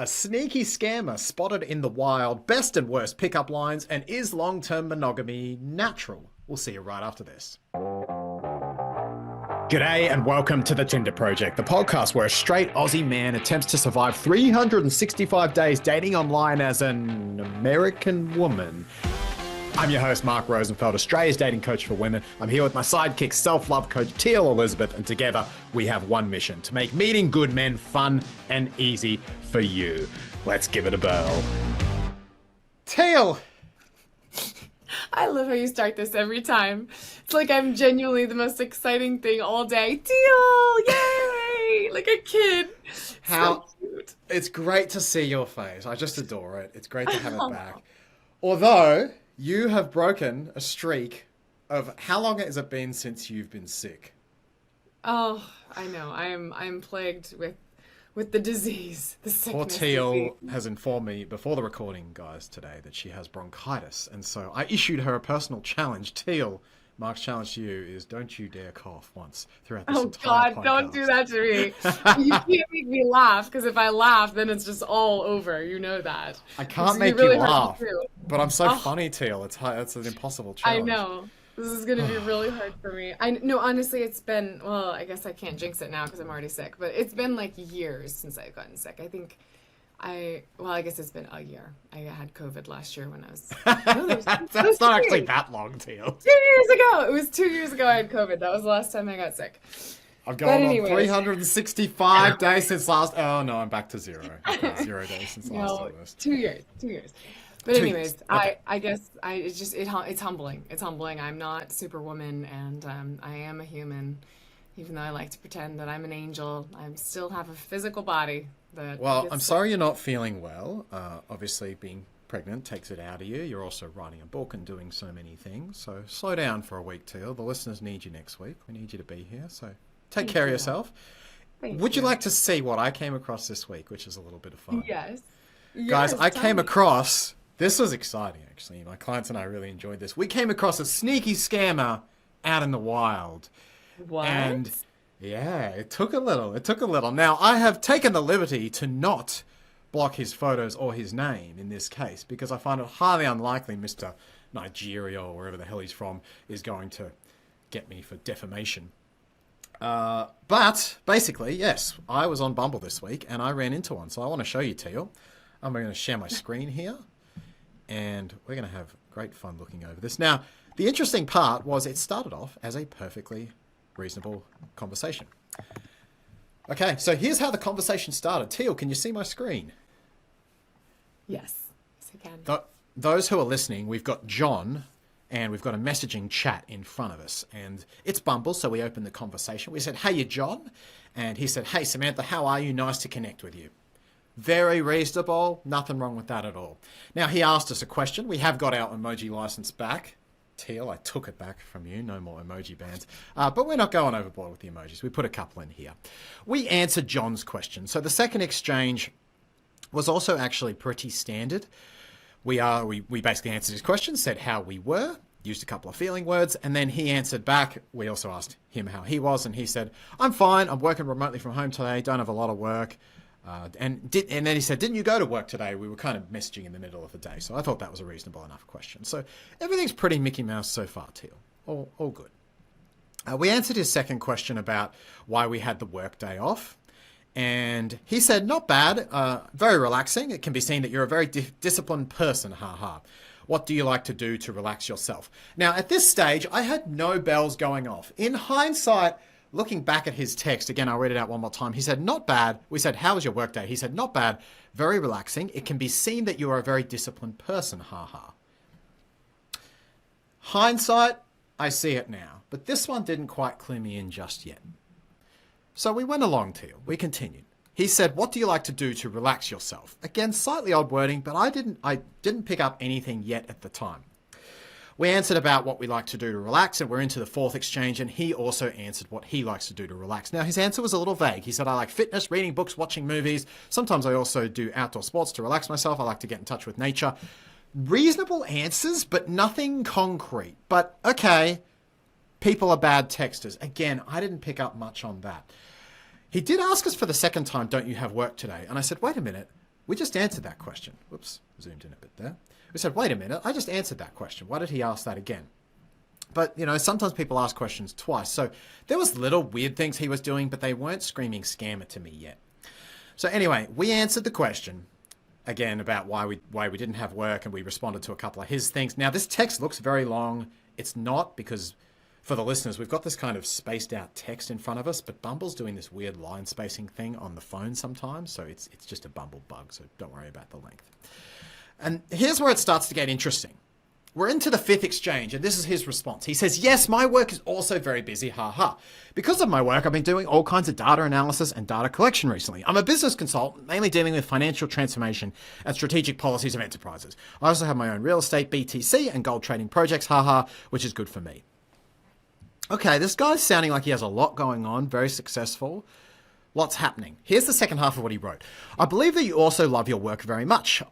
A sneaky scammer spotted in the wild, best and worst pickup lines, and is long-term monogamy natural? We'll see you right after this. G'day and welcome to the Tinder Project, the podcast where a straight Aussie man attempts to survive 365 days dating online as an American woman. I'm your host, Mark Rosenfeld, Australia's dating coach for women. I'm here with my sidekick, self-love coach, Teal Elisabeth, and together we have one mission: to make meeting good men fun and easy for you. Let's give it a whirl. Teal! I love how you start this every time. It's like I'm genuinely the most exciting thing all day. Teal! Yay! Like a kid. How so cute. It's great to see your face. I just adore it. It's great to have it back. Although you have broken a streak of how long has it been since you've been sick? Oh, I know. I'm plagued with the disease, the sickness. Poor Teal has informed me before the recording, guys, today that she has bronchitis, and so I issued her a personal challenge. Teal, Mark's challenge to you is don't you dare cough once throughout this entire God, podcast. don't do that to me. You can't make me laugh, because if I laugh, then it's just all over. You know that. I can't make really you laugh, too. but I'm so funny, Teal. It's an impossible challenge. I know. This is going to be really hard for me. No, honestly, it's been, well, I guess I can't jinx it now because I'm already sick, but it's been like years since I've gotten sick. I guess it's been a year. I had COVID last year when I was... No, That's not actually that long, Teal. 2 years ago! It was 2 years ago I had COVID. That was the last time I got sick. I've gone on 365 days since last... Oh, no, I'm back to zero. Okay, 0 days since last August. 2 years. 2 years. But anyways, okay. I guess it's humbling. It's humbling. I'm not Superwoman, and I am a human. Even though I like to pretend that I'm an angel, I still have a physical body. Well, I'm sorry you're not feeling well. Obviously, being pregnant takes it out of you. You're also writing a book and doing so many things. So slow down for a week, Teal. The listeners need you next week. We need you to be here. So take care of yourself. Would you like to see what I came across this week, which is a little bit of fun? Yes. Guys, I came across... This was exciting, actually. My clients and I really enjoyed this. We came across a sneaky scammer out in the wild. What? And yeah, it took a little. Now, I have taken the liberty to not block his photos or his name in this case because I find it highly unlikely Mr. Nigeria or wherever the hell he's from is going to get me for defamation. But basically, yes, I was on Bumble this week and I ran into one. So I want to show you, Teal. I'm going to share my screen here. And we're going to have great fun looking over this. Now, the interesting part was it started off as a perfectly reasonable conversation. Okay, so here's how the conversation started. Teal, can you see my screen? Yes. Yes, I can. Those who are listening, we've got John and we've got a messaging chat in front of us. And it's Bumble, so we opened the conversation. We said, hey, you John? And he said, hey, Samantha, how are you? Nice to connect with you. Very reasonable. Nothing wrong with that at all. Now, he asked us a question. We have got our emoji license back. Teal, I took it back from you. No more emoji bans. But we're not going overboard with the emojis. We put a couple in here. We answered John's question. So the second exchange was also actually pretty standard. We basically answered his question, said how we were, used a couple of feeling words, and then he answered back. We also asked him how he was, and he said, I'm fine. I'm working remotely from home today. Don't have a lot of work. And then he said, didn't you go to work today? We were kind of messaging in the middle of the day. So I thought that was a reasonable enough question. So everything's pretty Mickey Mouse so far, Teal. All good. We answered his second question about why we had the work day off. And he said, not bad, very relaxing. It can be seen that you're a very disciplined person, haha. What do you like to do to relax yourself? Now, at this stage, I had no bells going off. In hindsight, looking back at his text, again, I'll read it out one more time. He said, not bad. We said, how was your workday? He said, not bad. Very relaxing. It can be seen that you are a very disciplined person. Haha. Hindsight, I see it now. But this one didn't quite clue me in just yet. So we went along, Teal. We continued. He said, what do you like to do to relax yourself? Again, slightly odd wording, but I didn't pick up anything yet at the time. We answered about what we like to do to relax, and we're into the fourth exchange, and he also answered what he likes to do to relax. Now, his answer was a little vague. He said, I like fitness, reading books, watching movies. Sometimes I also do outdoor sports to relax myself. I like to get in touch with nature. Reasonable answers, but nothing concrete. But, okay, people are bad texters. Again, I didn't pick up much on that. He did ask us for the second time, don't you have work today? And I said, wait a minute. we just answered that question. Whoops, zoomed in a bit there. We said, wait a minute, I just answered that question. Why did he ask that again? But, you know, sometimes people ask questions twice. So there was little weird things he was doing, but they weren't screaming scammer to me yet. So anyway, we answered the question again about why we didn't have work, and we responded to a couple of his things. Now, this text looks very long. It's not, because for the listeners, we've got this kind of spaced out text in front of us, but Bumble's doing this weird line spacing thing on the phone sometimes. So it's just a Bumble bug. So don't worry about the length. And here's where it starts to get interesting. We're into the fifth exchange, and this is his response. He says, yes, my work is also very busy, haha. Because of my work, I've been doing all kinds of data analysis and data collection recently. I'm a business consultant, mainly dealing with financial transformation and strategic policies of enterprises. I also have my own real estate, BTC, and gold trading projects, haha, which is good for me. Okay, this guy's sounding like he has a lot going on, very successful. Lots happening. Here's the second half of what he wrote. I believe that you also love your work very much.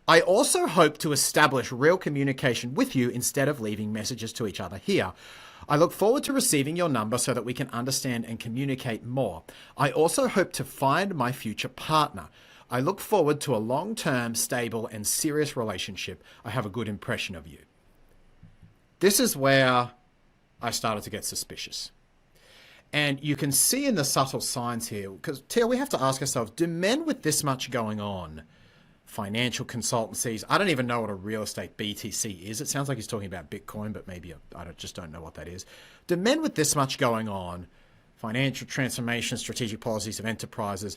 I also hope to establish real communication with you instead of leaving messages to each other here. I look forward to receiving your number so that we can understand and communicate more. I also hope to find my future partner. I look forward to a long-term, stable, and serious relationship. I have a good impression of you. This is where I started to get suspicious. And you can see in the subtle signs here, because, Teal, we have to ask ourselves, do men with this much going on, financial consultancies, I don't even know what a real estate BTC is. It sounds like he's talking about Bitcoin, but maybe just don't know what that is. Do men with this much going on, financial transformation, strategic policies of enterprises,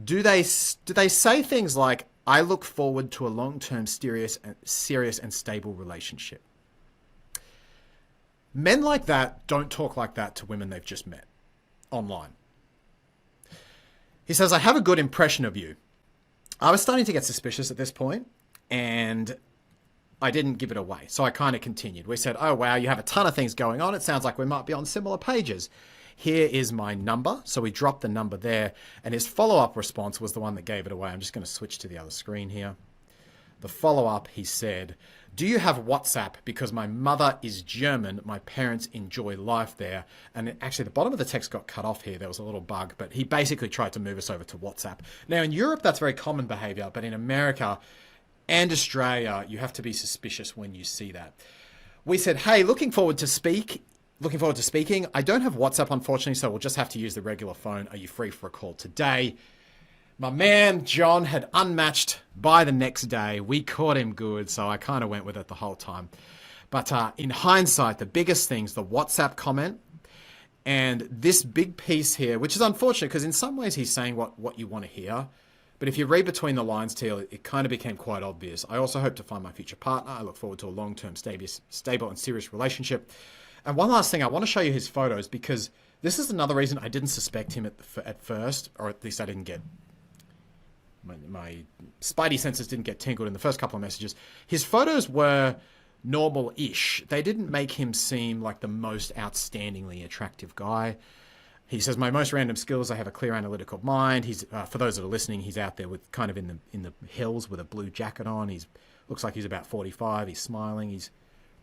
do they say things like, I look forward to a long-term serious and stable relationship? Men like that don't talk like that to women they've just met online. He says, I have a good impression of you. I was starting to get suspicious at this point, and I didn't give it away. So I kind of continued. We said, oh, wow, you have a ton of things going on. It sounds like we might be on similar pages. Here is my number. So we dropped the number there, and his follow-up response was the one that gave it away. I'm just going to switch to the other screen here. The follow-up, he said, do you have WhatsApp? Because my mother is German. My parents enjoy life there. And actually, the bottom of the text got cut off here. There was a little bug, but he basically tried to move us over to WhatsApp. Now, in Europe, that's very common behavior, but in America and Australia, you have to be suspicious when you see that. We said, hey, looking forward to speaking. I don't have WhatsApp, unfortunately, so we'll just have to use the regular phone. Are you free for a call today? My man, John, had unmatched by the next day. We caught him good, so I kind of went with it the whole time. But in hindsight, the biggest things, the WhatsApp comment and this big piece here, which is unfortunate because in some ways he's saying what you want to hear. But if you read between the lines, Teal, it kind of became quite obvious. I also hope to find my future partner. I look forward to a long-term, stable and serious relationship. And one last thing, I want to show you his photos because this is another reason I didn't suspect him at first, or at least I didn't get... My spidey senses didn't get tingled in the first couple of messages. His photos were normal-ish. They didn't make him seem like the most outstandingly attractive guy. He says, my most random skills, I have a clear analytical mind. He's for those that are listening, he's out there with kind of in the hills with a blue jacket on. Looks like he's about 45. He's smiling. He's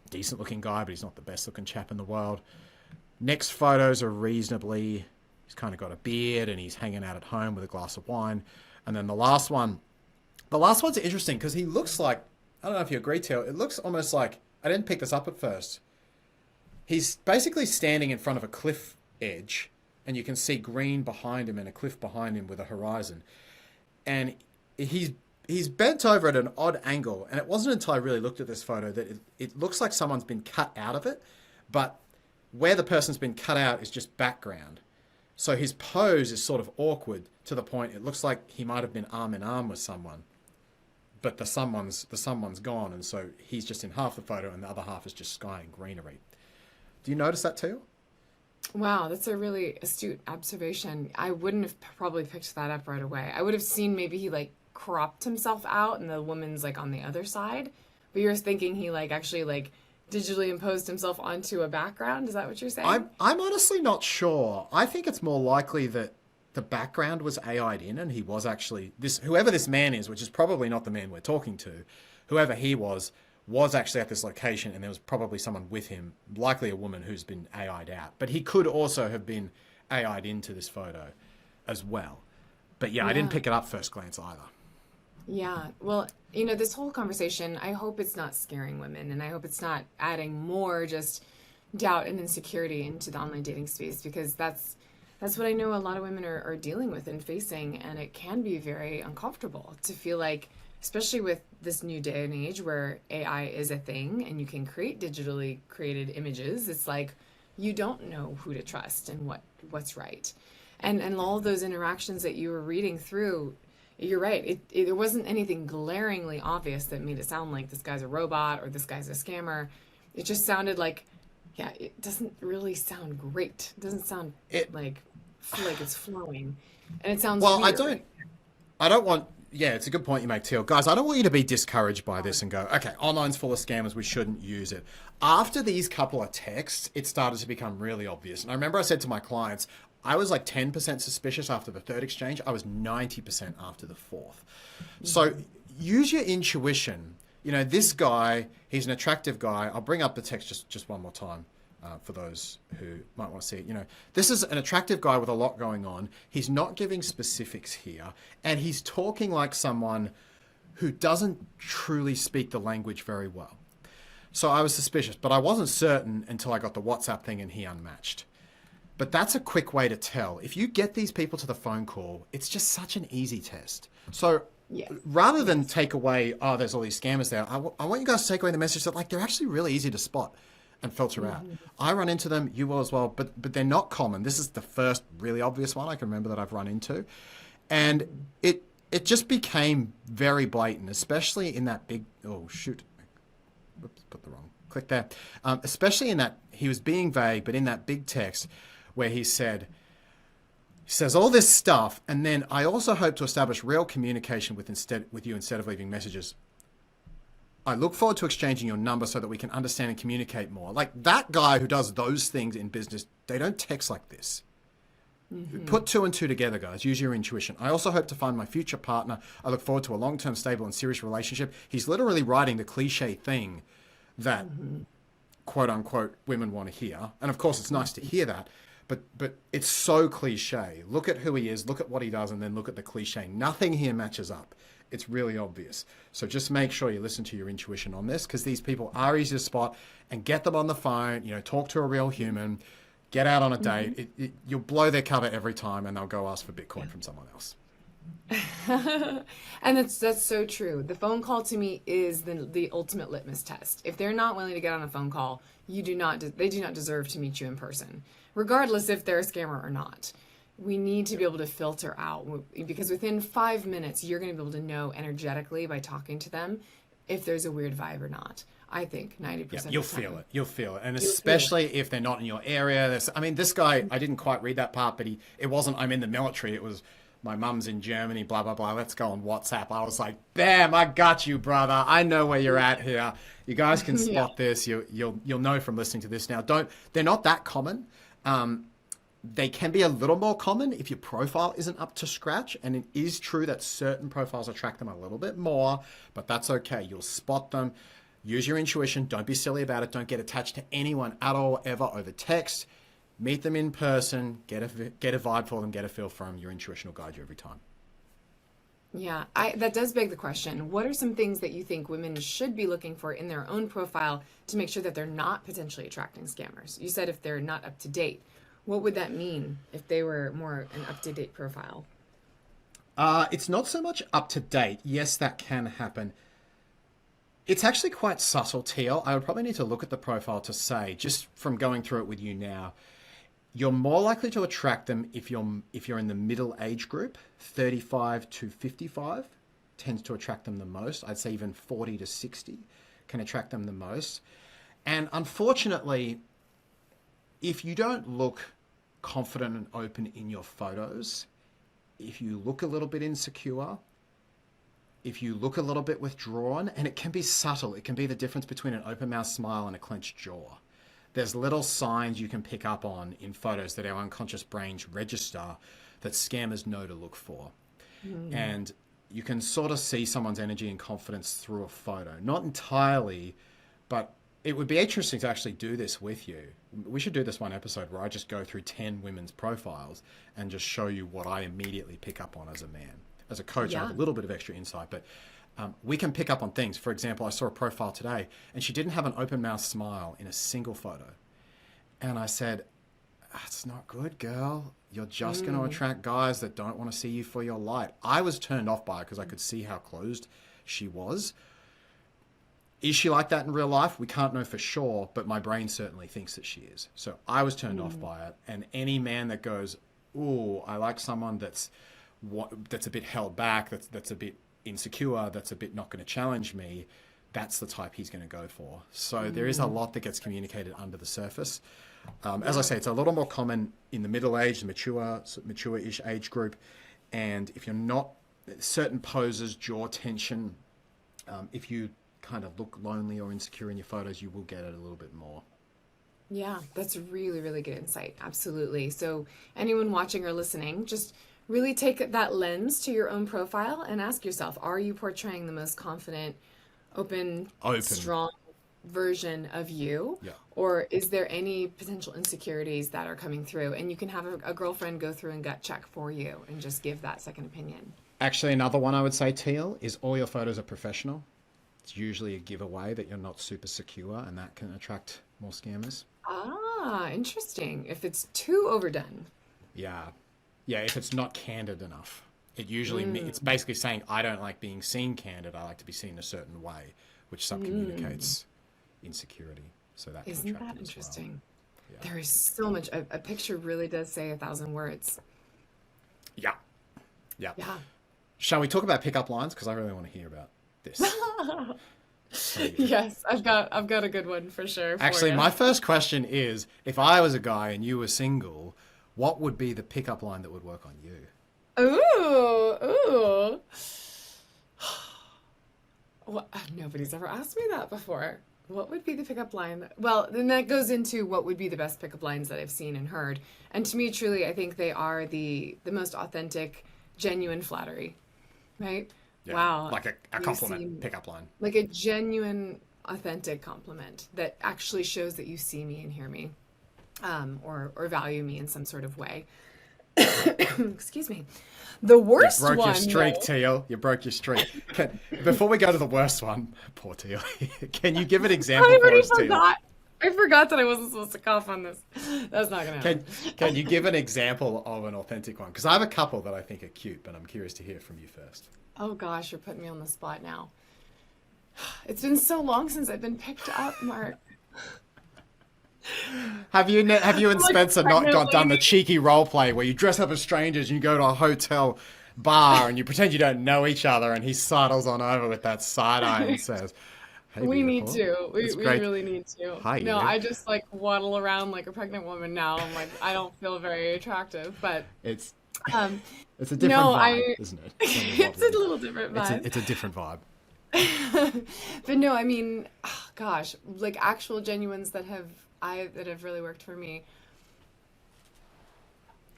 a decent-looking guy, but he's not the best-looking chap in the world. Next photos are reasonably... He's kind of got a beard and he's hanging out at home with a glass of wine. And then the last one's interesting because he looks like, I don't know if you agree, Teal, it looks almost like, I didn't pick this up at first. He's basically standing in front of a cliff edge and you can see green behind him and a cliff behind him with a horizon. And he's bent over at an odd angle, and it wasn't until I really looked at this photo that it looks like someone's been cut out of it, but where the person's been cut out is just background. So his pose is sort of awkward to the point it looks like he might have been arm in arm with someone, but the someone's gone, and so he's just in half the photo and the other half is just sky and greenery. Do you notice that too? Wow, that's a really astute observation. I wouldn't have probably picked that up right away. I would have seen maybe he like cropped himself out and the woman's like on the other side, but you're thinking he like actually like digitally imposed himself onto a background? Is that what you're saying? I'm honestly not sure. I think it's more likely that the background was AI'd in and he was actually whoever this man is, which is probably not the man we're talking to, whoever he was actually at this location, and there was probably someone with him, likely a woman who's been AI'd out. But he could also have been AI'd into this photo as well. But yeah, I didn't pick it up first glance either. Yeah. Well, this whole conversation, I hope it's not scaring women, and I hope it's not adding more just doubt and insecurity into the online dating space, because that's what I know a lot of women are dealing with and facing, and it can be very uncomfortable to feel like, especially with this new day and age where AI is a thing and you can create digitally created images. It's like you don't know who to trust and what's right. And all of those interactions that you were reading through, you're right. There wasn't anything glaringly obvious that made it sound like this guy's a robot or this guy's a scammer. It just sounded like, yeah, it doesn't really sound great. It doesn't sound It like feel like it's flowing, and it sounds well, weird. I don't want. Yeah, it's a good point you make, Teal. Guys, I don't want you to be discouraged by this and go, okay, online's full of scammers, we shouldn't use it. After these couple of texts, it started to become really obvious. And I remember I said to my clients, I was like 10% suspicious after the third exchange. I was 90% after the fourth. So use your intuition. This guy, he's an attractive guy. I'll bring up the text just one more time. For those who might want to see it. This is an attractive guy with a lot going on. He's not giving specifics here, and he's talking like someone who doesn't truly speak the language very well. So I was suspicious, but I wasn't certain until I got the WhatsApp thing and he unmatched. But that's a quick way to tell. If you get these people to the phone call, it's just such an easy test. So Yes. rather than Yes. take away, oh, there's all these scammers there, I want you guys to take away the message that they're actually really easy to spot and filter out. I run into them, you will as well, but they're not common. This is the first really obvious one I can remember that I've run into. And it just became very blatant, especially in that big, oh shoot, whoops, put the wrong click there. Especially in that, he was being vague, but in that big text where he says all this stuff, and then I also hope to establish real communication with you instead of leaving messages. I look forward to exchanging your number so that we can understand and communicate more. Like that guy who does those things in business, they don't text like this. Put two and two together, guys. Use your intuition. I also hope to find my future partner. I look forward to a long-term, stable, and serious relationship. He's literally writing the cliche thing that, quote unquote, women want to hear. And of course, it's nice to hear that. But it's so cliche. Look at who he is, look at what he does, and then look at the cliche. Nothing here matches up. It's really obvious. So just make sure you listen to your intuition on this, because these people are easy to spot, and get them on the phone, talk to a real human, get out on a date. You'll blow their cover every time, and they'll go ask for Bitcoin from someone else. And that's so true. The phone call to me is the ultimate litmus test. If they're not willing to get on a phone call, they do not deserve to meet you in person, regardless if they're a scammer or not. We need to be able to filter out, because within 5 minutes, you're going to be able to know energetically by talking to them if there's a weird vibe or not. I think 90% You'll of the time. feel it. You'll feel it. And You'll feel it. especially if they're not in your area. This guy, I didn't quite read that part, but it wasn't, I'm in the military. It was, my mum's in Germany, blah, blah, blah. Let's go on WhatsApp. I was like, bam, I got you, brother. I know where you're at here. You guys can Yeah. spot this. You'll know from listening to this now. They're not that common. They can be a little more common if your profile isn't up to scratch. And it is true that certain profiles attract them a little bit more, but that's okay. You'll spot them. Use your intuition. Don't be silly about it. Don't get attached to anyone at all, ever, over text. Meet them in person. Get a vibe for them. Get a feel for them. Your intuition will guide you every time. Yeah, that does beg the question. What are some things that you think women should be looking for in their own profile to make sure that they're not potentially attracting scammers? You said if they're not up to date. What would that mean if they were more an up-to-date profile? It's not so much up to date. Yes, that can happen. It's actually quite subtle, Teal. I would probably need to look at the profile to say, just from going through it with you now, you're more likely to attract them if you're in the middle age group. 35 to 55 tends to attract them the most. I'd say even 40 to 60 can attract them the most. And unfortunately, if you don't look confident and open in your photos, if you look a little bit insecure, if you look a little bit withdrawn, and it can be subtle, it can be the difference between an open mouth smile and a clenched jaw. There's little signs you can pick up on in photos that our unconscious brains register that scammers know to look for. And you can sort of see someone's energy and confidence through a photo. Not entirely, but it would be interesting to actually do this with you. We should do this one episode where I just go through 10 women's profiles and just show you what I immediately pick up on as a man. as a coach, I have a little bit of extra insight, but we can pick up on things. For example, I saw a profile today and she didn't have an open mouth smile in a single photo. And I said, that's not good, girl. You're just going to attract guys that don't want to see you for your light. I was turned off by it because I could see how closed she was. Is she like that in real life? We can't know for sure, but my brain certainly thinks that she is. So I was turned off by it. And any man that goes, ooh, I like someone that's a bit held back, that's a bit insecure, that's a bit not going to challenge me, that's the type he's going to go for. So there is a lot that gets communicated under the surface. As I say, it's a little more common in the middle-aged, mature-ish age group. And if you're not, certain poses, jaw tension, if you kind of look lonely or insecure in your photos, you will get it a little bit more. Yeah, that's really, really good insight. Absolutely. So anyone watching or listening, just really take that lens to your own profile and ask yourself, are you portraying the most confident, open. strong version of you? Yeah. Or is there any potential insecurities that are coming through? And you can have a girlfriend go through and gut check for you and just give that second opinion. Actually, another one I would say, Teal, is all your photos are professional. It's usually a giveaway that you're not super secure, and that can attract more scammers. Ah, interesting. If it's too overdone. Yeah, if it's not candid enough. It usually, it's basically saying, I don't like being seen candid, I like to be seen a certain way, which subcommunicates insecurity. So that can Isn't attract that it as interesting? well. There is so much. A picture really does say 1,000 words. Yeah. Yeah. Shall we talk about pickup lines? Because I really want to hear about this. Yes, I've got a good one for sure. Actually, my first question is, if I was a guy and you were single, what would be the pickup line that would work on you? Ooh. Well, nobody's ever asked me that before. What would be the pickup line? Well, then that goes into what would be the best pickup lines that I've seen and heard. And to me, truly, I think they are the most authentic, genuine flattery, right? Yeah, Wow. like a compliment pickup line. Like a genuine, authentic compliment that actually shows that you see me and hear me, or value me in some sort of way. Excuse me. The worst one. You broke your streak, though, Teal. You broke your streak. Before we go to the worst one, poor Teal, can you give an example for us, Teal? I forgot that I wasn't supposed to cough on this. That's not going to happen. Can you give an example of an authentic one? Because I have a couple that I think are cute, but I'm curious to hear from you first. Oh gosh, you're putting me on the spot now. It's been so long since I've been picked up, Mark. Have you and Spencer not done the cheeky role play where you dress up as strangers and you go to a hotel bar and you pretend you don't know each other and he sidles on over with that side eye and says, hey, we beautiful. need to. We really need to. Hi, no, you. I just like waddle around like a pregnant woman now. I'm like, I don't feel very attractive, but it's a different vibe, isn't it? It's a little different vibe. It's a different vibe. But no, I mean, oh, gosh, like actual genuines that have really worked for me.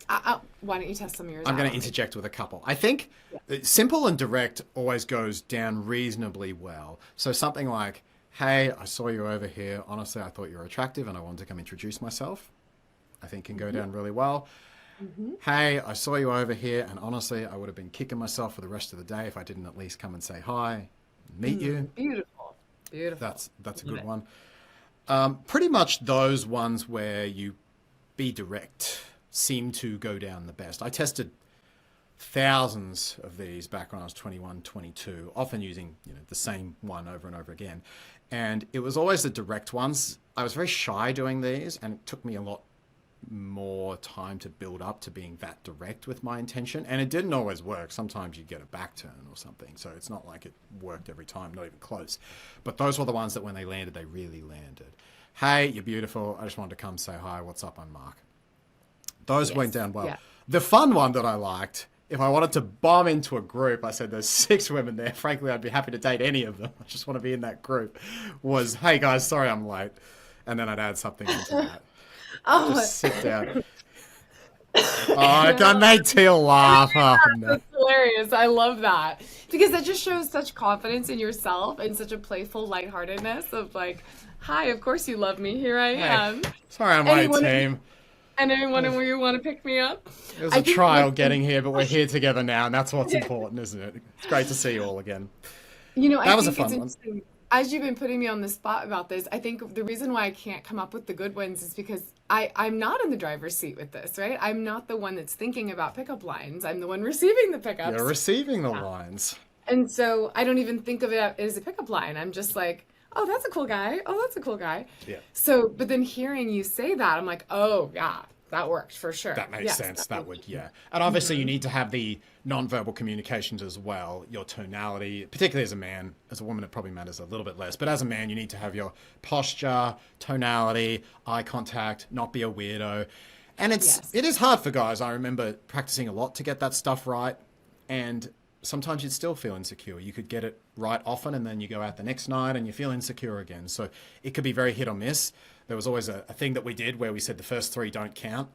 Why don't you test some of yours? I'm going to interject with a couple. I think simple and direct always goes down reasonably well. So something like, hey, I saw you over here. Honestly, I thought you were attractive and I wanted to come introduce myself. I think can go down really well. Hey, I saw you over here and honestly, I would have been kicking myself for the rest of the day if I didn't at least come and say hi, meet you. Beautiful. That's a good one. Pretty much those ones where you be direct seem to go down the best. I tested thousands of these back when I was 21, 22, often using the same one over and over again. And it was always the direct ones. I was very shy doing these and it took me a lot more time to build up to being that direct with my intention. And it didn't always work. Sometimes you get a back turn or something. So it's not like it worked every time, not even close. But those were the ones that when they landed, they really landed. Hey, you're beautiful. I just wanted to come say hi. What's up? I'm Mark. Those went down well. Yeah. The fun one that I liked, if I wanted to bomb into a group, I said there's 6 women there. Frankly, I'd be happy to date any of them. I just want to be in that group. Was, hey guys, sorry I'm late. And then I'd add something into that. Just sit down. I made Teal laugh. Oh, no. That's hilarious. I love that. Because that just shows such confidence in yourself and such a playful lightheartedness of like, hi, of course you love me. Here I am. Sorry I'm late, team. And anyone where you want to pick me up. It was I a think trial what- getting here, but we're here together now, and that's what's important, isn't it? It's great to see you all again. I That was a think it's fun one. interesting. As you've been putting me on the spot about this, I think the reason why I can't come up with the good ones is because I'm not in the driver's seat with this, right? I'm not the one that's thinking about pickup lines. I'm the one receiving the pickups. You're receiving the lines. And so I don't even think of it as a pickup line. I'm just like, oh, that's a cool guy. Oh, that's a cool guy. Yeah. So, but then hearing you say that, I'm like, oh, yeah, that worked for sure. That makes Yes, sense. That would, makes yeah. And obviously, you need to have the non-verbal communications as well, your tonality, particularly as a man. As a woman, it probably matters a little bit less. But as a man, you need to have your posture, tonality, eye contact, not be a weirdo. And it is hard for guys. I remember practicing a lot to get that stuff right. And sometimes you'd still feel insecure. You could get it right often, and then you go out the next night and you feel insecure again. So it could be very hit or miss. There was always a thing that we did where we said the first 3 don't count.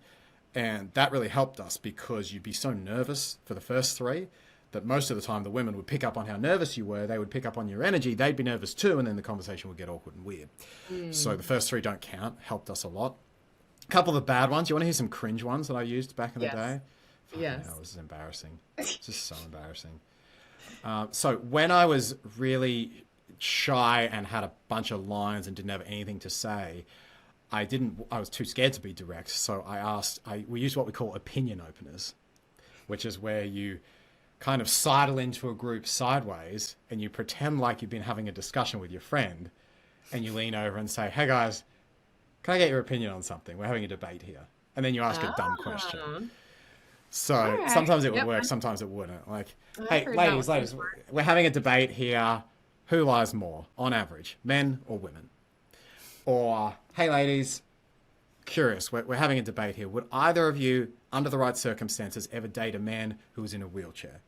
And that really helped us because you'd be so nervous for the first 3 that most of the time the women would pick up on how nervous you were. They would pick up on your energy. They'd be nervous too. And then the conversation would get awkward and weird. So the first 3 don't count helped us a lot. A couple of the bad ones. You want to hear some cringe ones that I used back in the day? Yes. That was embarrassing. It's just so embarrassing. So when I was really shy and had a bunch of lines and didn't have anything to say, I was too scared to be direct. So we used what we call opinion openers, which is where you kind of sidle into a group sideways and you pretend like you've been having a discussion with your friend and you lean over and say, hey guys, can I get your opinion on something? We're having a debate here. And then you ask a dumb question. So sometimes it would work, sometimes it wouldn't. Like, hey, ladies, we're having a debate here. Who lies more on average, men or women? Or, hey, ladies, curious, we're having a debate here. Would either of you, under the right circumstances, ever date a man who is in a wheelchair?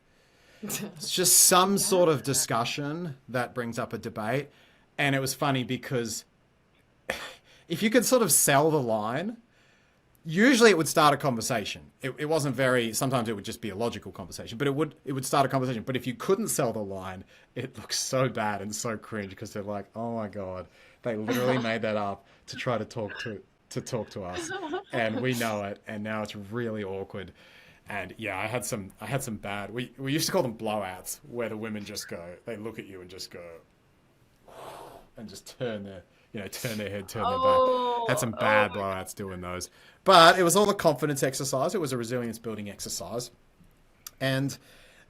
It's just some sort of discussion that brings up a debate. And it was funny because if you could sort of sell the line, usually it would start a conversation. It wasn't sometimes it would just be a logical conversation, but it would start a conversation. But if you couldn't sell the line, it looks so bad and so cringe because they're like, oh my God, they literally made that up to try to talk to us. And we know it. And now it's really awkward. And yeah, I had some bad, we used to call them blowouts, where the women just they look at you and just go, and just turn their head, turn their back. Had some bad blowouts doing those. But it was all a confidence exercise. It was a resilience building exercise. And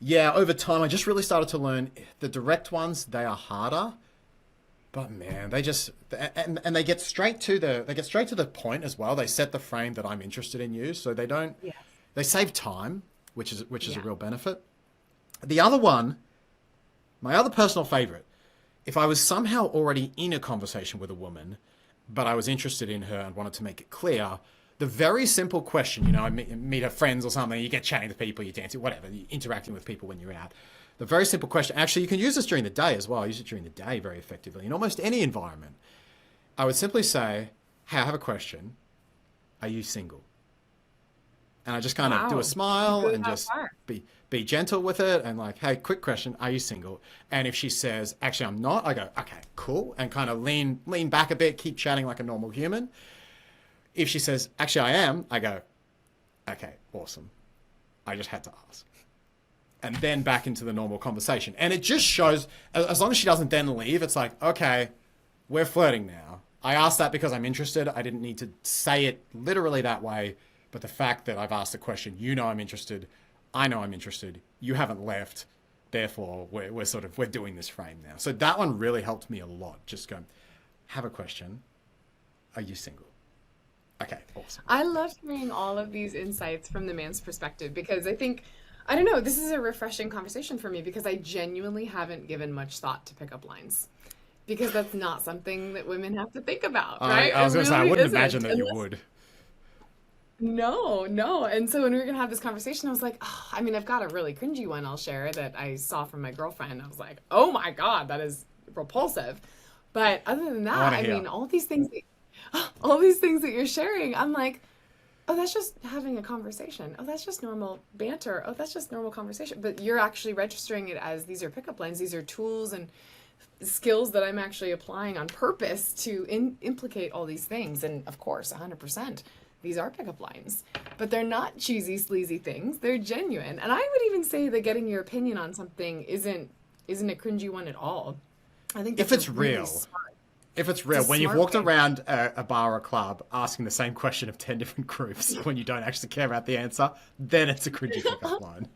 yeah, over time, I just really started to learn the direct ones, they are harder. But man, they just, and they get straight to the point as well. They set the frame that I'm interested in you. So they save time, which is a real benefit. The other one, my other personal favorite, if I was somehow already in a conversation with a woman, but I was interested in her and wanted to make it clear, the very simple question, I meet her friends or something, you get chatting to people, you dance, whatever, you're interacting with people when you're out. The very simple question, actually, you can use this during the day as well. I use it during the day very effectively in almost any environment. I would simply say, hey, I have a question. Are you single? And I just kind of do a smile and just be gentle with it and like, hey, quick question, are you single? And if she says, actually, I'm not, I go, okay, cool. And kind of lean back a bit, keep chatting like a normal human. If she says, actually, I am, I go, okay, awesome. I just had to ask. And then back into the normal conversation. And it just shows, as long as she doesn't then leave, it's like, okay, we're flirting now. I asked that because I'm interested. I didn't need to say it literally that way. But the fact that I've asked the question, I'm interested, I know I'm interested, you haven't left, therefore we're doing this frame now. So that one really helped me a lot. Just go, have a question, are you single? Okay, awesome. I love hearing all of these insights from the man's perspective because I don't know, this is a refreshing conversation for me because I genuinely haven't given much thought to pickup lines. Because that's not something that women have to think about, right? I was going to say, I wouldn't imagine that you would. No. And so when we were going to have this conversation, I was like, I've got a really cringy one I'll share that I saw from my girlfriend. I was like, oh my God, that is repulsive. But other than that, all these things that you're sharing, I'm like, oh, that's just having a conversation. Oh, that's just normal banter. Oh, that's just normal conversation. But you're actually registering it as these are pickup lines. These are tools and skills that I'm actually applying on purpose to implicate all these things. And of course, 100%. these are pickup lines, but they're not cheesy, sleazy things. They're genuine. And I would even say that getting your opinion on something isn't a cringy one at all. I think If that's it's a really real. smart, If it's real, it's a when you've smart walked way. around a bar or a club asking the same question of 10 different groups when you don't actually care about the answer, then it's a cringy pickup line.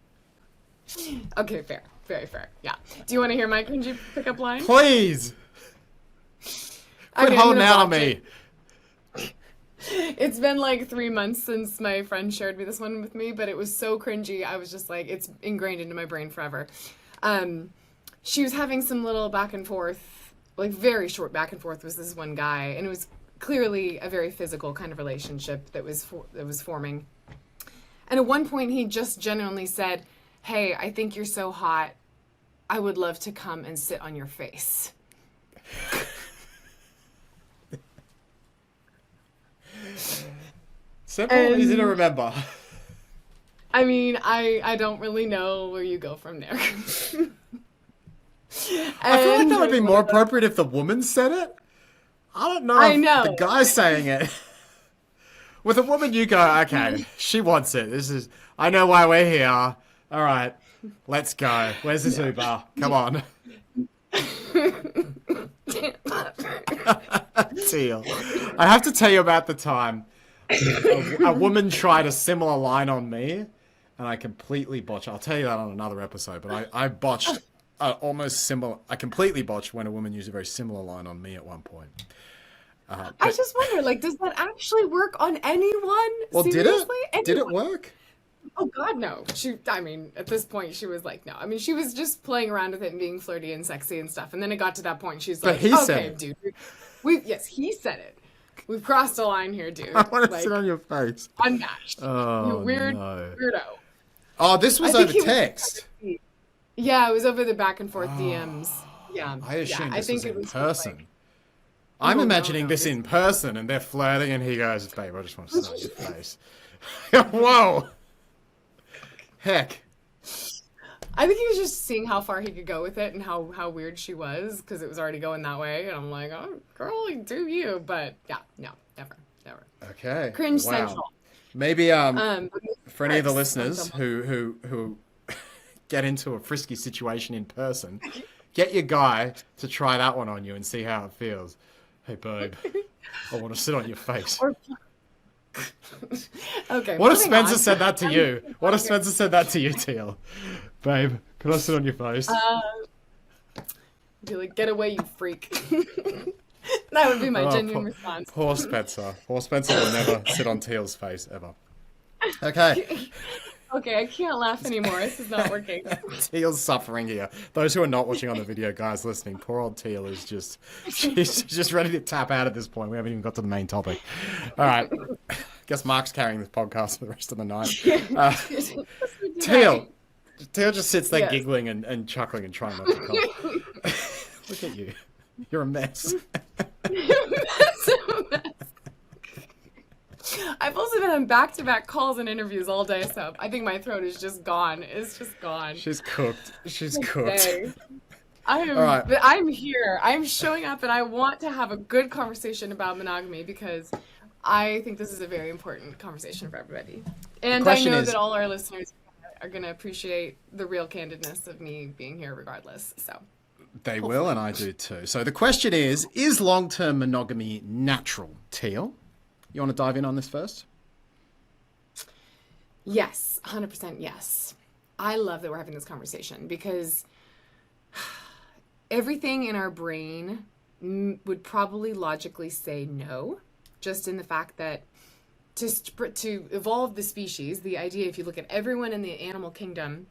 Okay, fair. Very fair. Yeah. Do you want to hear my cringy pickup line? Please! Quit Okay, I'm holding gonna out on botch me. it. It's been like 3 months since my friend shared me this one with me, but it was so cringy. I was just like, it's ingrained into my brain forever. She was having some little back and forth, like very short back and forth with this one guy, and it was clearly a very physical kind of relationship that was forming. And at one point, he just genuinely said, "Hey, I think you're so hot. I would love to come and sit on your face." Simple, easy to remember. I mean, I don't really know where you go from there. I feel like that would be more appropriate if the woman said it. I don't know I if know. the guy's saying it. With a woman, you go, okay, she wants it. I know why we're here. All right, let's go. Where's this Uber? Come on. Teal. I have to tell you about the time a woman tried a similar line on me, and I completely botched. I'll tell you that on another episode, but I botched almost similar. I completely botched when a woman used a very similar line on me at one point. I just wonder, like, does that actually work on anyone? Well, Seriously? Did it Anyone? work? Oh God, no. I mean, at this point, she was like, no. I mean, she was just playing around with it and being flirty and sexy and stuff. And then it got to that point, she's But like, he said okay, it. dude, yes, he said it. We've crossed a line here, dude. I want to Like, sit on your face. unmatched. Oh, You weird no. weirdo. Oh, this was I think over he was- text. Yeah, it was over the back and forth DMs. Yeah, I assumed yeah, this was in just person. like- I'm Oh, no, imagining no, this this- in person, and they're flirting, and he goes, "Babe, I just want to sit on your face." Whoa! Heck. I think he was just seeing how far he could go with it and how weird she was because it was already going that way. And I'm like, oh, girl, do you? But yeah, no, never. Okay. Cringe Wow. central. Maybe for any of the First, listeners who get into a frisky situation in person, get your guy to try that one on you and see how it feels. Hey, babe, I want to sit on your face. Okay. What if moving Spencer on. said that to you? What if Spencer said that to you, Teal? Babe, can I sit on your face? Be like, get away, you freak. That would be my Oh, genuine response. Poor Spencer. Poor Spencer will never sit on Teal's face, ever. Okay. Okay, I can't laugh anymore. This is not working. Teal's suffering here. Those who are not watching on the video, guys listening, poor old Teal is she's just ready to tap out at this point. We haven't even got to the main topic. All right. Guess Mark's carrying this podcast for the rest of the night. Teal just sits there Yes. giggling and chuckling and trying not to cough. Look at you. You're a mess. I've also been on back-to-back calls and interviews all day, so I think my throat is just gone. It's just gone. She's cooked. She's cooked. Day. All right. But I'm here. I'm showing up, and I want to have a good conversation about monogamy because I think this is a very important conversation for everybody. And I question know is- that all our listeners are going to appreciate the real candidness of me being here regardless. So They will, and I do too. So the question is long-term monogamy natural, Teal? You want to dive in on this first? yes, 100% yes. I love that we're having this conversation because everything in our brain would probably logically say no, just in the fact that to evolve the species, the idea, if you look at everyone in the animal kingdom,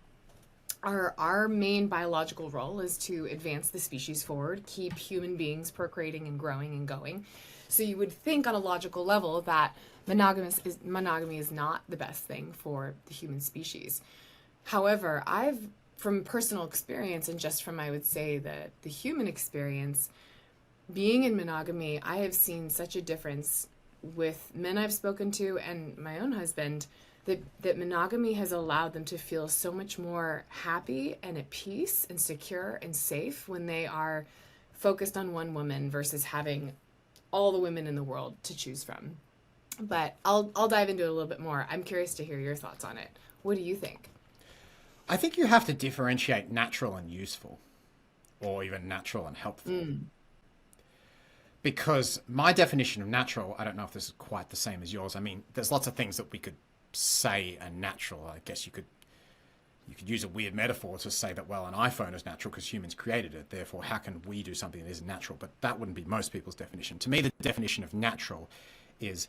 our main biological role is to advance the species forward, keep human beings procreating and growing and going. So you would think on a logical level that monogamy is not the best thing for the human species. However, from personal experience and just from, I would say, the human experience, being in monogamy, I have seen such a difference with men I've spoken to and my own husband that monogamy has allowed them to feel so much more happy and at peace and secure and safe when they are focused on one woman versus having all the women in the world to choose from. But I'll dive into it a little bit more. I'm curious to hear your thoughts on it. What do you think? I think you have to differentiate natural and useful, or even natural and helpful. Because my definition of natural, I don't know if this is quite the same as yours. I mean, there's lots of things that we could say are natural. I guess you could use a weird metaphor to say that, well, an iPhone is natural because humans created it. Therefore, how can we do something that isn't natural? But that wouldn't be most people's definition. To me, the definition of natural is,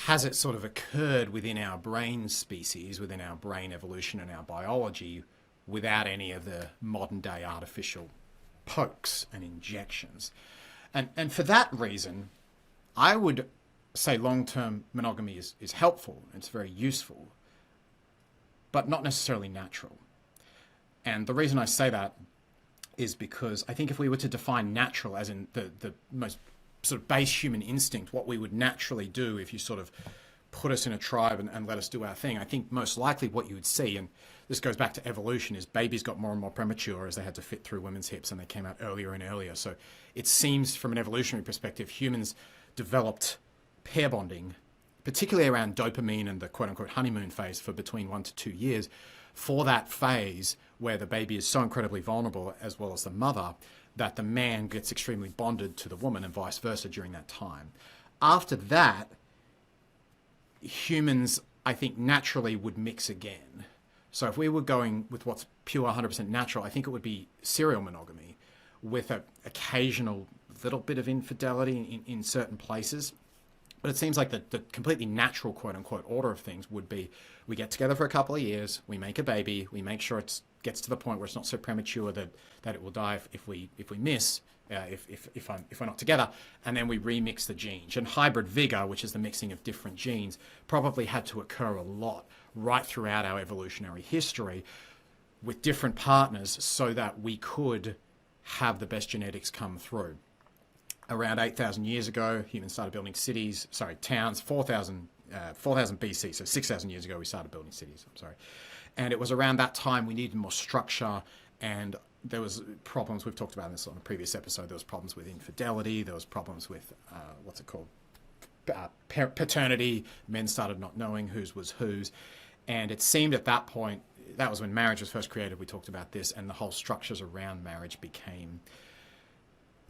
has it sort of occurred within our brain species, within our brain evolution and our biology, without any of the modern day artificial pokes and injections? And for that reason, I would say long-term monogamy is helpful. It's very useful, but not necessarily natural. And the reason I say that is because I think if we were to define natural as in the most sort of base human instinct, what we would naturally do if you sort of put us in a tribe and let us do our thing, I think most likely what you would see, and this goes back to evolution, is babies got more and more premature as they had to fit through women's hips and they came out earlier and earlier. So it seems from an evolutionary perspective, humans developed pair bonding, particularly around dopamine and the quote-unquote honeymoon phase for between 1 to 2 years, for that phase where the baby is so incredibly vulnerable, as well as the mother, that the man gets extremely bonded to the woman and vice versa during that time. After that, humans, I think, naturally would mix again. So if we were going with what's pure 100% natural, I think it would be serial monogamy with an occasional little bit of infidelity in certain places. But it seems like the completely natural, quote-unquote, order of things would be we get together for a couple of years, we make a baby, we make sure it gets to the point where it's not so premature that it will die if we miss, if we're not together, and then we remix the genes. And hybrid vigor, which is the mixing of different genes, probably had to occur a lot right throughout our evolutionary history with different partners so that we could have the best genetics come through. Around 8,000 years ago, humans started building towns, 4,000 BC, so 6,000 years ago we started building cities, And it was around that time we needed more structure, and there was problems, we've talked about this on a previous episode, there was problems with infidelity, there was problems with, paternity, men started not knowing whose was whose, and it seemed at that point, that was when marriage was first created, we talked about this, and the whole structures around marriage became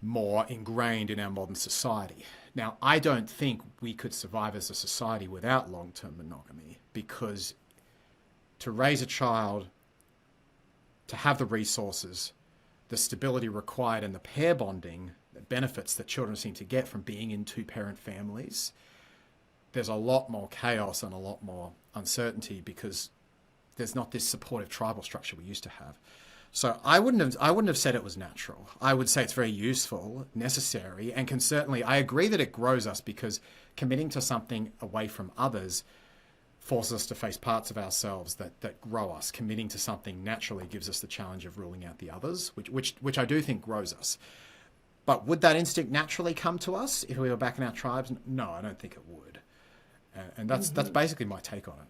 more ingrained in our modern society. Now, I don't think we could survive as a society without long-term monogamy, because to raise a child, to have the resources, the stability required, and the pair bonding, the benefits that children seem to get from being in two-parent families, there's a lot more chaos and a lot more uncertainty because there's not this supportive tribal structure we used to have. So I wouldn't have said it was natural. I would say it's very useful, necessary, and can certainly, I agree that it grows us because committing to something away from others forces us to face parts of ourselves that grow us. Committing to something naturally gives us the challenge of ruling out the others, which I do think grows us. But would that instinct naturally come to us if we were back in our tribes? No, I don't think it would. And that's basically my take on it.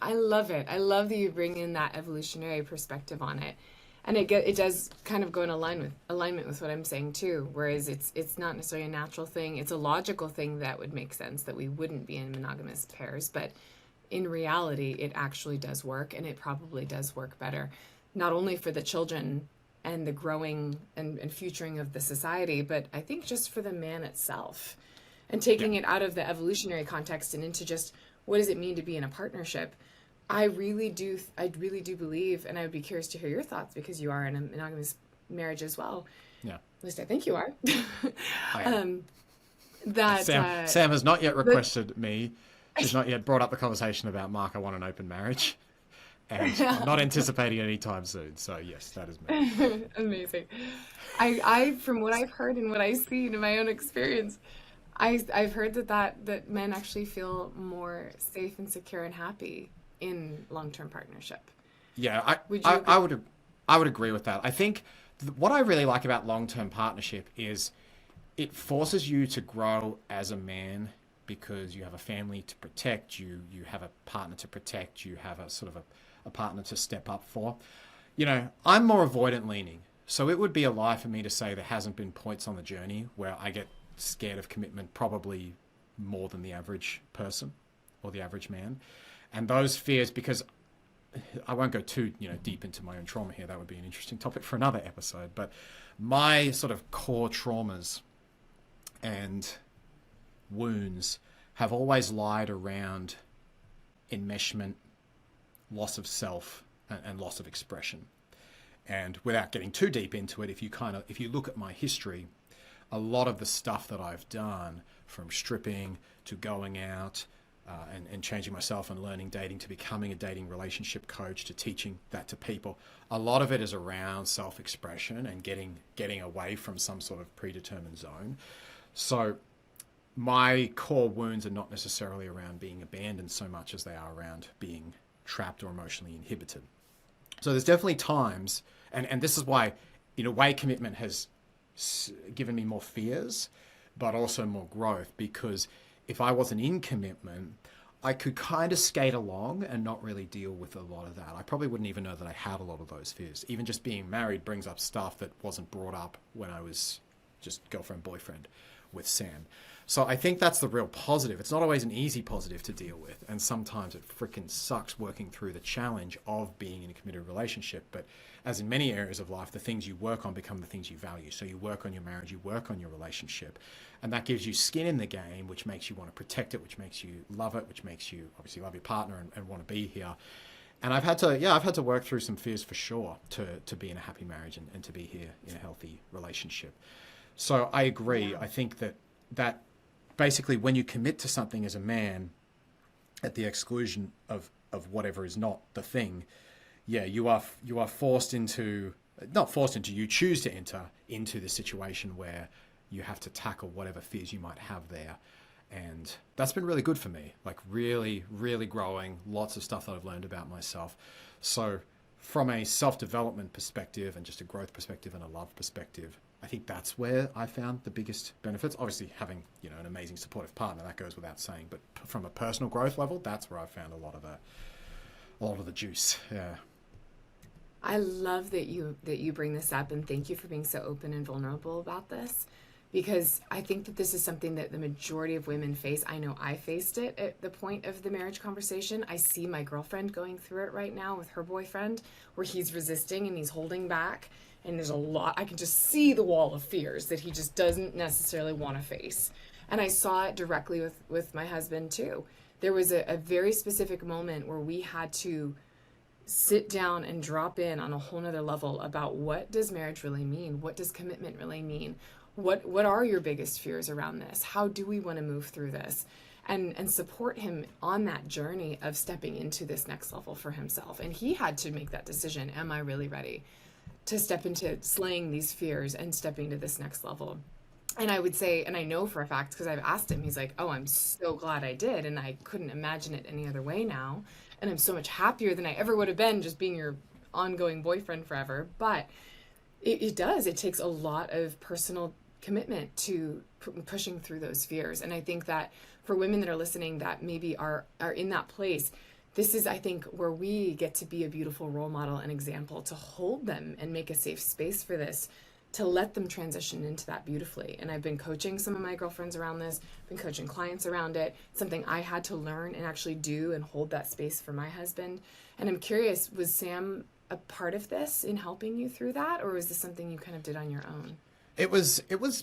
I love it. I love that you bring in that evolutionary perspective on it, and it does kind of go in alignment with what I'm saying too. Whereas it's not necessarily a natural thing; it's a logical thing that would make sense that we wouldn't be in monogamous pairs. But in reality, it actually does work, and it probably does work better, not only for the children and the growing and futuring of the society, but I think just for the man itself, and taking it out of the evolutionary context and into just what does it mean to be in a partnership? I really do believe, and I would be curious to hear your thoughts because you are in a monogamous marriage as well. Yeah. At least I think you are. I am. That Sam has not yet requested me. She's not yet brought up the conversation about, Mark, I want an open marriage. And I'm not anticipating it anytime soon. So yes, that is me. Amazing. I from what I've heard and what I've seen in my own experience, I've heard that men actually feel more safe and secure and happy in long-term partnership. Yeah, I would agree with that. I think what I really like about long-term partnership is it forces you to grow as a man because you have a family to protect, you have a partner to protect, you have a sort of a partner to step up for. You know, I'm more avoidant leaning. So it would be a lie for me to say there hasn't been points on the journey where I get scared of commitment, probably more than the average person or the average man. And those fears, because I won't go too deep into my own trauma here, that would be an interesting topic for another episode, but my sort of core traumas and wounds have always lied around enmeshment, loss of self, and loss of expression. And without getting too deep into it, if you look at my history, a lot of the stuff that I've done, from stripping to going out and changing myself and learning dating, to becoming a dating relationship coach, to teaching that to people, a lot of it is around self-expression and getting away from some sort of predetermined zone. So my core wounds are not necessarily around being abandoned so much as they are around being trapped or emotionally inhibited. So there's definitely times, and this is why, in a way, commitment has given me more fears, but also more growth, because if I wasn't in commitment, I could kind of skate along and not really deal with a lot of that. I probably wouldn't even know that I had a lot of those fears. Even just being married brings up stuff that wasn't brought up when I was just girlfriend, boyfriend with Sam. So I think that's the real positive. It's not always an easy positive to deal with, and sometimes it freaking sucks working through the challenge of being in a committed relationship. But as in many areas of life, the things you work on become the things you value. So you work on your marriage, you work on your relationship, and that gives you skin in the game, which makes you want to protect it, which makes you love it, which makes you obviously love your partner and want to be here. And I've had to work through some fears for sure to be in a happy marriage and to be here in a healthy relationship. So I agree. I think that basically when you commit to something as a man at the exclusion of whatever is not the thing, you are forced into, not forced into, you choose to enter into the situation where you have to tackle whatever fears you might have there. And that's been really good for me, like really, really growing, lots of stuff that I've learned about myself. So from a self-development perspective and just a growth perspective and a love perspective, I think that's where I found the biggest benefits. Obviously, having an amazing supportive partner, that goes without saying. But from a personal growth level, that's where I found a lot of the juice. Yeah. I love that you bring this up, and thank you for being so open and vulnerable about this, because I think that this is something that the majority of women face. I know I faced it at the point of the marriage conversation. I see my girlfriend going through it right now with her boyfriend, where he's resisting and he's holding back. And there's a lot, I can just see the wall of fears that he just doesn't necessarily want to face. And I saw it directly with my husband too. There was a very specific moment where we had to sit down and drop in on a whole nother level about, what does marriage really mean? What does commitment really mean? What are your biggest fears around this? How do we want to move through this? And support him on that journey of stepping into this next level for himself. And he had to make that decision. Am I really ready to step into slaying these fears and stepping to this next level? And I would say, and I know for a fact, because I've asked him, he's like, oh, I'm so glad I did. And I couldn't imagine it any other way now. And I'm so much happier than I ever would have been just being your ongoing boyfriend forever. But it does. It takes a lot of personal commitment to pushing through those fears. And I think that for women that are listening that maybe are in that place, this is, I think, where we get to be a beautiful role model and example to hold them and make a safe space for this, to let them transition into that beautifully. And I've been coaching some of my girlfriends around this, been coaching clients around it, something I had to learn and actually do and hold that space for my husband. And I'm curious, was Sam a part of this in helping you through that, or was this something you kind of did on your own? It was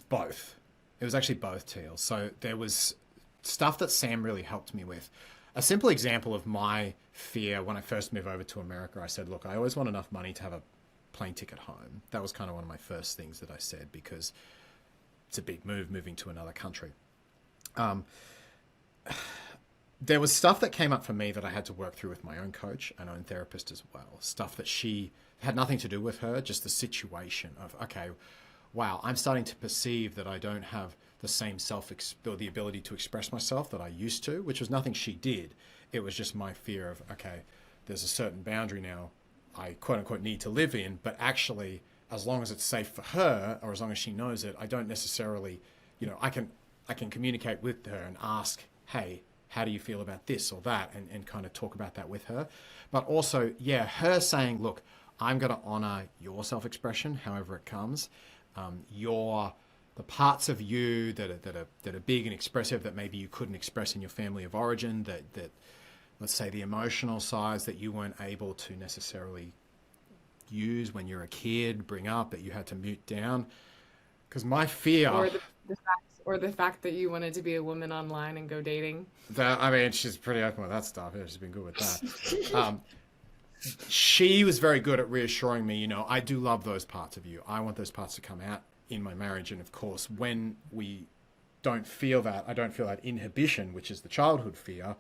both. It was actually both, Teal. So there was stuff that Sam really helped me with. A simple example of my fear when I first moved over to America, I said, look, I always want enough money to have a plane ticket home. That was kind of one of my first things that I said, because it's a big move, moving to another country. There was stuff that came up for me that I had to work through with my own coach and own therapist as well. Stuff that she had nothing to do with her, just the situation of, okay, wow, I'm starting to perceive that I don't have the same or the ability to express myself that I used to, which was nothing she did. It was just my fear of, okay, there's a certain boundary now I quote unquote need to live in, but actually, as long as it's safe for her, or as long as she knows it, I don't necessarily, I can communicate with her and ask, hey, how do you feel about this or that, and kind of talk about that with her. But also, her saying, look, I'm going to honor your self-expression, however it comes. Your the parts of you that are big and expressive that maybe you couldn't express in your family of origin, that let's say the emotional sides that you weren't able to necessarily use when you're a kid, bring up, that you had to mute down. Because my fear, Or the fact that you wanted to be a woman online and go dating. that, I mean, she's pretty open with that stuff. Yeah, she's been good with that. She was very good at reassuring me, I do love those parts of you. I want those parts to come out in my marriage. And of course, when we don't feel that, I don't feel that inhibition, which is the childhood fear.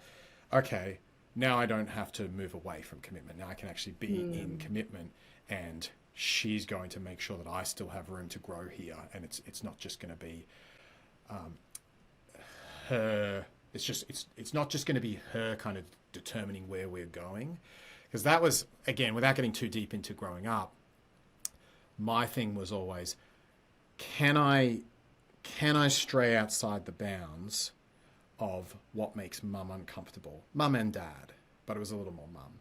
Okay, now I don't have to move away from commitment. Now I can actually be in commitment, and she's going to make sure that I still have room to grow here. And it's not just going to be her. It's not just going to be her kind of determining where we're going. Because that was, again, without getting too deep into growing up, my thing was always, can I stray outside the bounds of what makes mum uncomfortable? Mum and dad, but it was a little more mum.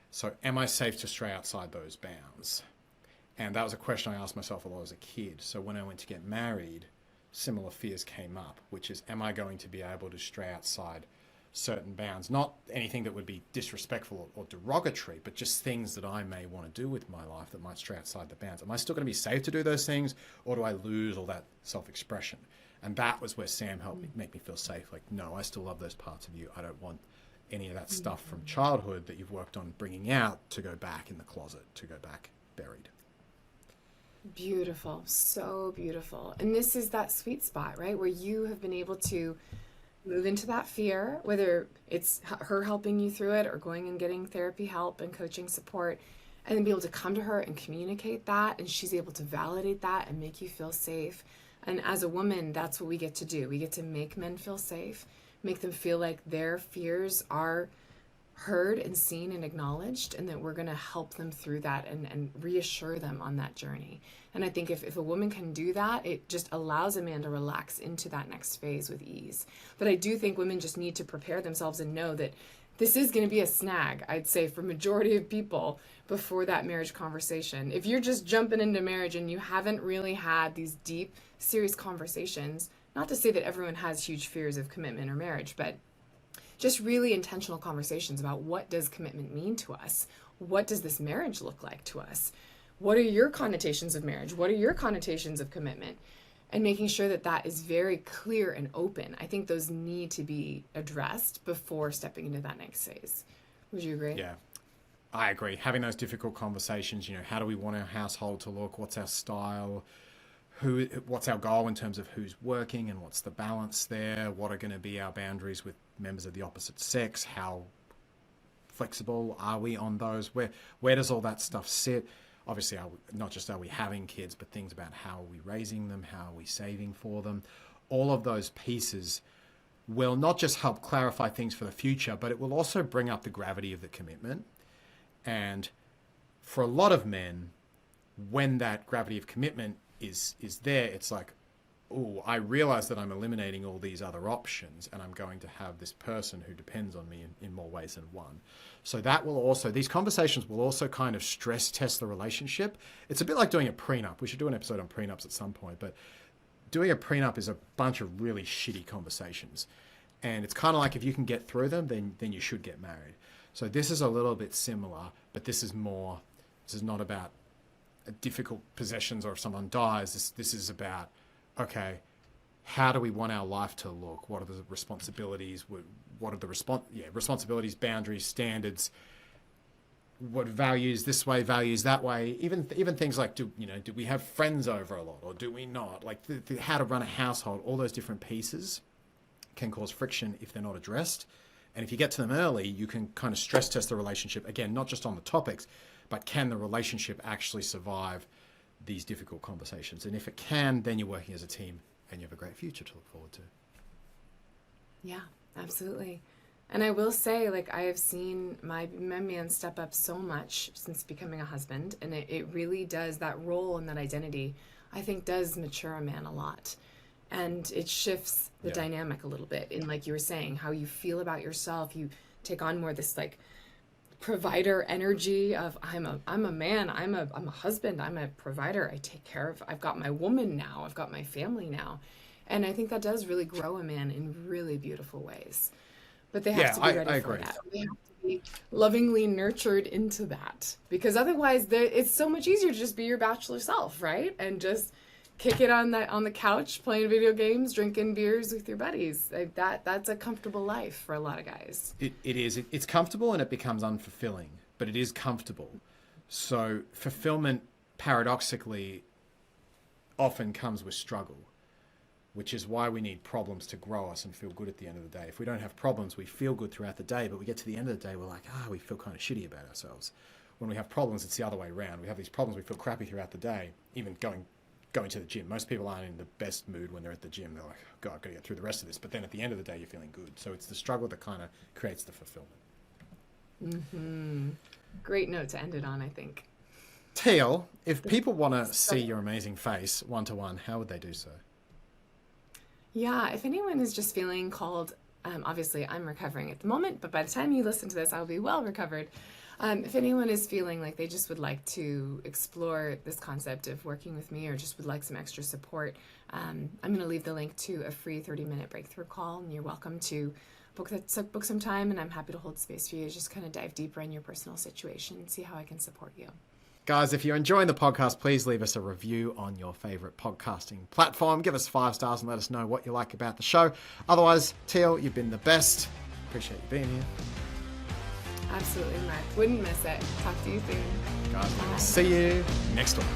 So am I safe to stray outside those bounds? And that was a question I asked myself a lot as a kid. So when I went to get married, similar fears came up, which is, am I going to be able to stray outside certain bounds? Not anything that would be disrespectful or derogatory, but just things that I may want to do with my life that might stray outside the bounds. Am I still going to be safe to do those things, or do I lose all that self-expression? And that was where Sam helped me, make me feel safe. Like, no, I still love those parts of you. I don't want any of that stuff from childhood that you've worked on bringing out to go back in the closet, to go back buried. Beautiful. So beautiful. And this is that sweet spot, right? Where you have been able to move into that fear, whether it's her helping you through it or going and getting therapy help and coaching support, and then be able to come to her and communicate that, and she's able to validate that and make you feel safe. And as a woman, that's what we get to do. We get to make men feel safe, make them feel like their fears are heard and seen and acknowledged, and that we're going to help them through that and reassure them on that journey. And I think if a woman can do that, it just allows a man to relax into that next phase with ease. But I do think women just need to prepare themselves and know that this is going to be a snag, I'd say, for majority of people before that marriage conversation. If you're just jumping into marriage and you haven't really had these deep, serious conversations, not to say that everyone has huge fears of commitment or marriage, but just really intentional conversations about, what does commitment mean to us? What does this marriage look like to us? What are your connotations of marriage? What are your connotations of commitment? And making sure that that is very clear and open. I think those need to be addressed before stepping into that next phase. Would you agree? Yeah, I agree. Having those difficult conversations, how do we want our household to look? What's our style? What's our goal in terms of who's working and what's the balance there? What are going to be our boundaries with members of the opposite sex? How flexible are we on those? Where does all that stuff sit? Obviously, not just are we having kids, but things about how are we raising them? How are we saving for them? All of those pieces will not just help clarify things for the future, but it will also bring up the gravity of the commitment. And for a lot of men, when that gravity of commitment is there, it's like, oh, I realize that I'm eliminating all these other options, and I'm going to have this person who depends on me in more ways than one. So that will also, these conversations will also kind of stress test the relationship. It's a bit like doing a prenup. We should do an episode on prenups at some point, but doing a prenup is a bunch of really shitty conversations. And it's kind of like, if you can get through them, then you should get married. So this is a little bit similar, but this is not about difficult possessions or if someone dies. This is about, okay, how do we want our life to look? What are the responsibilities? What are the responsibilities, boundaries, standards? What values this way, values that way? Even things like, do we have friends over a lot or do we not? Like how to run a household, all those different pieces can cause friction if they're not addressed. And if you get to them early, you can kind of stress test the relationship, again, not just on the topics, but can the relationship actually survive these difficult conversations? And if it can, then you're working as a team and you have a great future to look forward to. Yeah, absolutely. And I will say, like, I have seen my man step up so much since becoming a husband, and it really does, that role and that identity, I think, does mature a man a lot. And it shifts the dynamic a little bit in, like you were saying, how you feel about yourself. You take on more this, like, provider energy of I'm a man, I'm a husband, I'm a provider, I take care of, I've got my woman now, I've got my family now. And I think that does really grow a man in really beautiful ways. But they have to be ready for that. They have to be lovingly nurtured into that. Because otherwise it's so much easier to just be your bachelor self, right? And just kick it on the couch, playing video games, drinking beers with your buddies. Like that's a comfortable life for a lot of guys. It is. It's comfortable and it becomes unfulfilling, but it is comfortable. So fulfillment, paradoxically, often comes with struggle, which is why we need problems to grow us and feel good at the end of the day. If we don't have problems, we feel good throughout the day, but we get to the end of the day, we're like, we feel kind of shitty about ourselves. When we have problems, it's the other way around. We have these problems, we feel crappy throughout the day, even going to the gym. Most people aren't in the best mood when they're at the gym. They're like, God, I've got to get through the rest of this. But then at the end of the day, you're feeling good. So it's the struggle that kind of creates the fulfillment. Mm-hmm. Great note to end it on, I think. Teal, if people want to see your amazing face one-to-one, how would they do so? Yeah, if anyone is just feeling called, obviously I'm recovering at the moment, but by the time you listen to this, I'll be well recovered. If anyone is feeling like they just would like to explore this concept of working with me or just would like some extra support, I'm going to leave the link to a free 30-minute breakthrough call, and you're welcome to book some time, and I'm happy to hold space for you to just kind of dive deeper in your personal situation and see how I can support you. Guys, if you're enjoying the podcast, please leave us a review on your favorite podcasting platform. Give us 5 stars and let us know what you like about the show. Otherwise, Teal, you've been the best. Appreciate you being here. Absolutely, Mark. Wouldn't miss it. Talk to you soon. Guys, we'll see you next week.